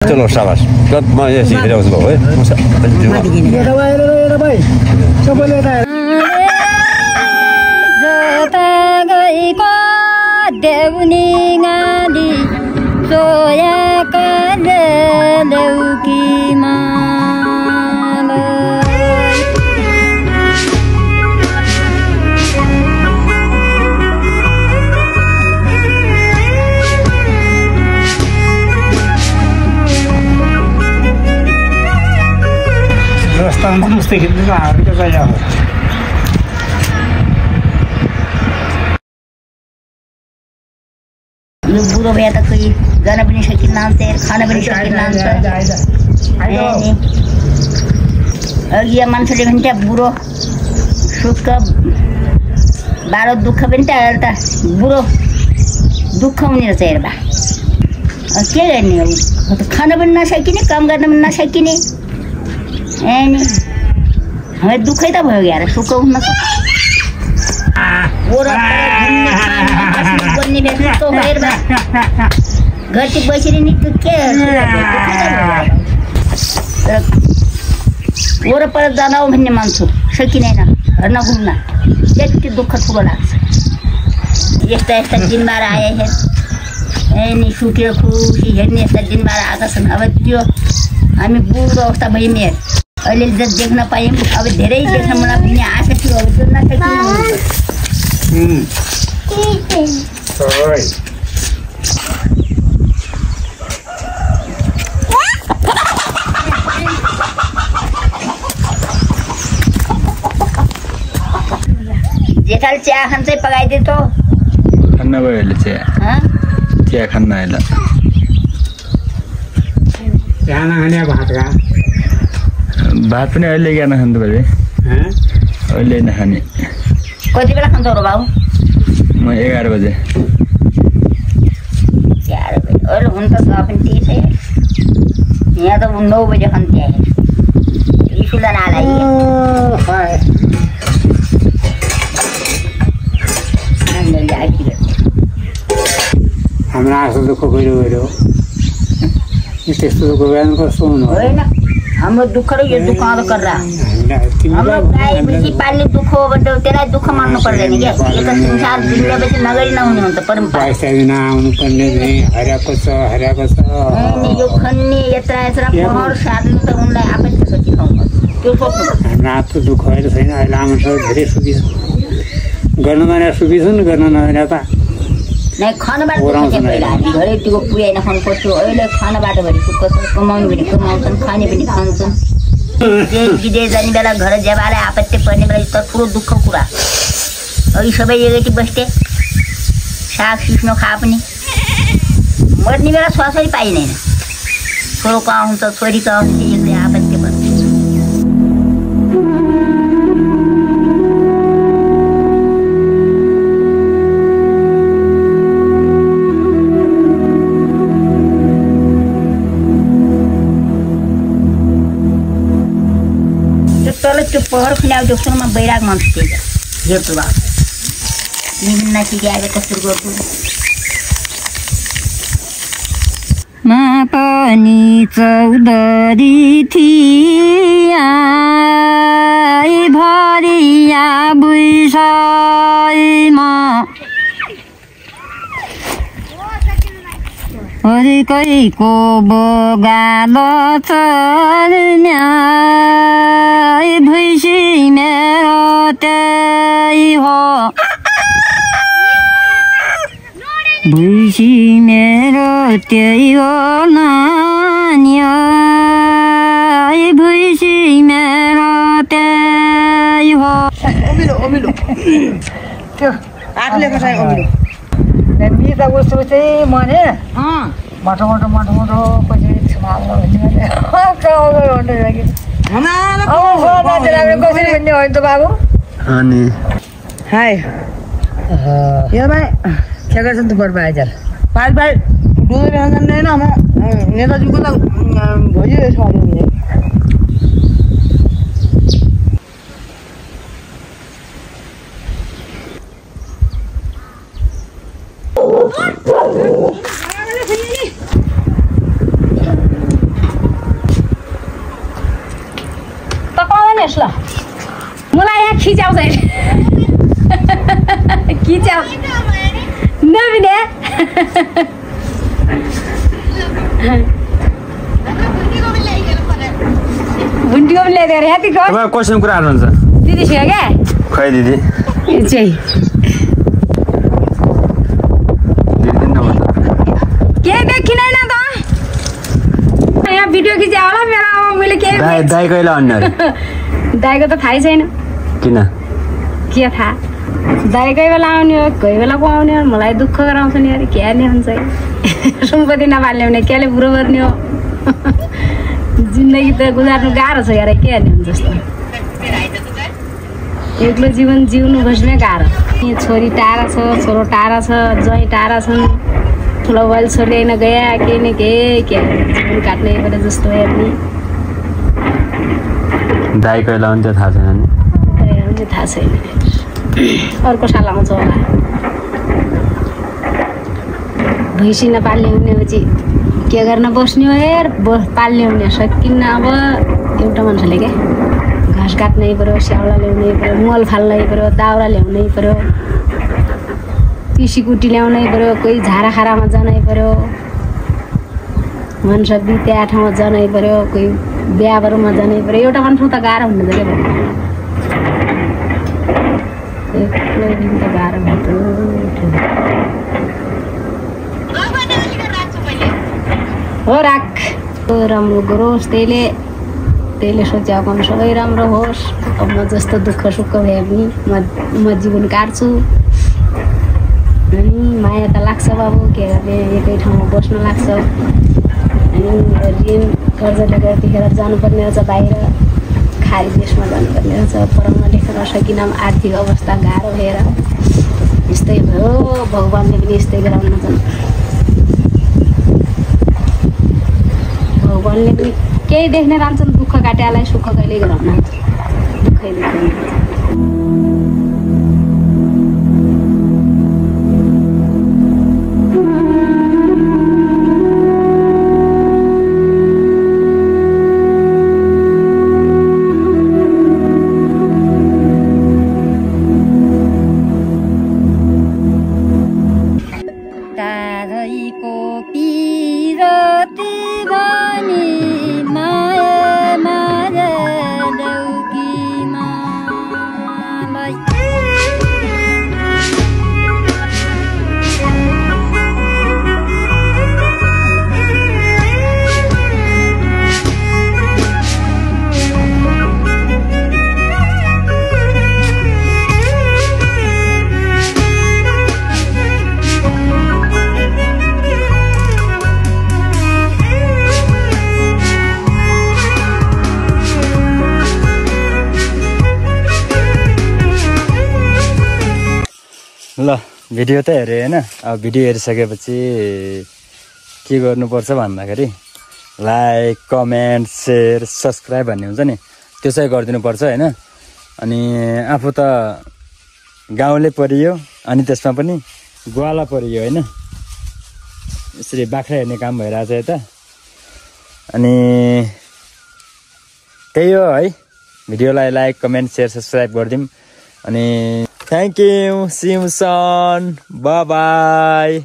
चलो शाबाश म यसै हेराउँछु भाउ है देउनी गाडी सोयाका देउकीमा रस्ता मुस्ते खिच्नु हारेको छ यहाँ यो बुढो भए त खोइ गर्न पनि सकिन्न खान पनि सकिन्न अघि मान्छेले भने त्यहाँ बुढो सुख बाह्र दुःख पनि त बुढो दुःख हुने रहेछ हेर्दा के गर्ने हो खान पनि नसकिने काम गर्न पनि नसकिने नि હવે दुःखै त भयो यार सुख हुन घरती बसेर नि के वरपर जान भन्ने मान्छु सकिँदैन नघुम्न त्यति दुःख ठुलो लाग्छ यस्ता यस्ता दिनबार आए नि सुक्यो खुसी हेर्ने यस्ता दिनबार आएका छन् अब त्यो हामी बुढो अवस्था भयौँ अहिले देख्न पायौँ अब धेरै देख्न मलाई पनि आशा थियो अब त्यो नसकिनु जेठाल चिया खान्छ पकाइदिए त खान्न भयो अहिले चिया खान्न अहिले भात पनि अहिले क्या नखानु तपाईँ अहिले नखाने कति बेला खान्छ हो बाबु म 11 बजे 11 बजे अहिले हुन्छ त पनि त्यही छ यहाँ त 9 बजे खान्थे स्कुल जान आला हाम्रो आँसु दुःख गइरह्यो त्यस्तो दुःख गएन कस्तो हुनु होइन हाम्रो दुःख र यो दुःख अलग गरेर हाम्रो गाई बेसी पाल्ने दुःख हो भने त्यसलाई दुःख मान्नु पर्दैन क्या यो त संसार जिन्दगी नगरी नहुने हुन्छ परम्परा आउनु पर्ने हराएको छ यो खन्ने यत्रा पहर सार्नु त उनलाई आफै सची खाउनु त्यो सोच्नु रातको दुःख अहिले छैन अहिले आमासँग धेरै सुखी छ गर्न नजाने सुखी छन् गर्न नजाने त नै खानबाट पहिला घरै त्यो पुर्याइ नखानु पर्थ्यो अहिले खानबाट भरि सुख छ कमाउनु पनि कमाउँछन् खाने पनि खान्छन् विदेश जाने बेला घर जेबालाई आपत्ति पर्ने बेला त ठुलो दुःख कुरा अघि सबै एकैटी बस्थे साग सिस्नो खा पनि मर्ने बेला छोराछोरी पाइँदैन छोरो कहाँ हुन्छ छोरी कहाँ हुन्छ एक्लै आपत्ति पर्छ त्यो पहर खुल्याउ जस्तोमा बैराग मान्छ त्यही हेर्छु बाबु निम्न सिकाएर कस्तो गर्छु मा पनि चौधरी थिया भरिया बुइसैमा हरिकैको बगालो चल्न्या भैँसी मेरो त्यही हो भैँसी मेरो त्यही हो नानी भैँसी मेरो त्यही हो अमिलो त्यो आफूले कसै अमिलो मिठो वस्तु चाहिँ मने मोटो कसरी छुमाल्नु कसरी भन्ने होइन त बाबु अनि हाय यो भाइ के गर्छ त बर्बा आइज भाइ डुँदै जान्दैन म नेताजीको त भइरहेछ अरू मलाई यहाँ खिचाउँछ खिचाउ नबिने भुन्टीको पनि ल्याइदिएर यतिको तपाईँ क्वेसन कुरा हाल्नुहुन्छ दिदी छ क्या खै दिदी चाहिँ केही देखिँदैन त यहाँ भिडियो खिच्यो होला मेरो मैले केही दाइ कहिले अन्य दाइको त थाहै छैन किन के थाहा दाइ कोही बेला आउने हो कोही बेला को आउने हो मलाई दुःख गराउँछ नि अरे के हाल्ने हुन्छ सुम्पति नपाल्ने भने केले बुढो गर्ने हो जिन्दगी त गुजार्नु गाह्रो छ यार के हाल्ने हुन्छ जस्तो एक्लो जीवन जिउनु खोज्ने गाह्रो छोरी टाढा छ छोरो टाढा छ ज्वाइँ टाढा छन् ठुलो मोबाइल छोरी आइन गया केही न केही के जीवन काट्ने परे जस्तो हेर्ने दाइ कहिले आउँछ थाहा छैन नि थाहा छैन अर्को साल आउँछ होला भैँसी नपाल्ने हुने पछि के गर्न बस्ने हो हेर पाल्ने हुने सकिन्न अब एउटा मान्छेले क्या घाँस काट्नै पऱ्यो स्याउला ल्याउनै पऱ्यो मल फाल्नै पऱ्यो दाउरा ल्याउनै पऱ्यो पिसी कुटी ल्याउनै पऱ्यो कोही झारा खारामा जानै पऱ्यो मान्छे बित्या ठाउँमा जानै पऱ्यो कोही बिहाबरुमा जानै पऱ्यो एउटा मान्छे त गाह्रो हुँदैन क्या एक्लै दिन त गाह्रो हुन्छ हो राख राम्रो गरोस् त्यसले सोचे काम सबै राम्रो होस् अब म जस्तो दुःख सुख भए पनि म जीवन काट्छु अनि माया त लाग्छ बाबु के गर्ने एकै ठाउँमा बस्नु लाग्छ अनि ऋण कर्जले गर्दाखेरि जानुपर्ने रहेछ बाहिर खाली देशमा जानुपर्ने रहेछ पढाउन लेख्न सकिनँ आर्थिक अवस्था गाह्रो भएर यस्तै भयो भगवान्ले पनि यस्तै गराउन जान्छ भगवान्ले पनि केही देख्न रान्छन् दुःख काट्यालाई सुख कहिले गराउन दुःखै देख्दैन ल भिडियो त हेरेँ होइन अब भिडियो हेरिसकेपछि के गर्नुपर्छ भन्दाखेरि लाइक कमेन्ट सेयर सब्सक्राइब भन्ने हुन्छ नि त्यो चाहिँ गरिदिनुपर्छ होइन अनि आफू त गाउँले परियो अनि त्यसमा पनि ग्वाला परियो होइन यसरी बाख्रा हेर्ने काम भइरहेछ यता अनि त्यही हो है भिडियोलाई लाइक कमेन्ट सेयर सब्सक्राइब गरिदिउँ अनि thank you see you soon bye by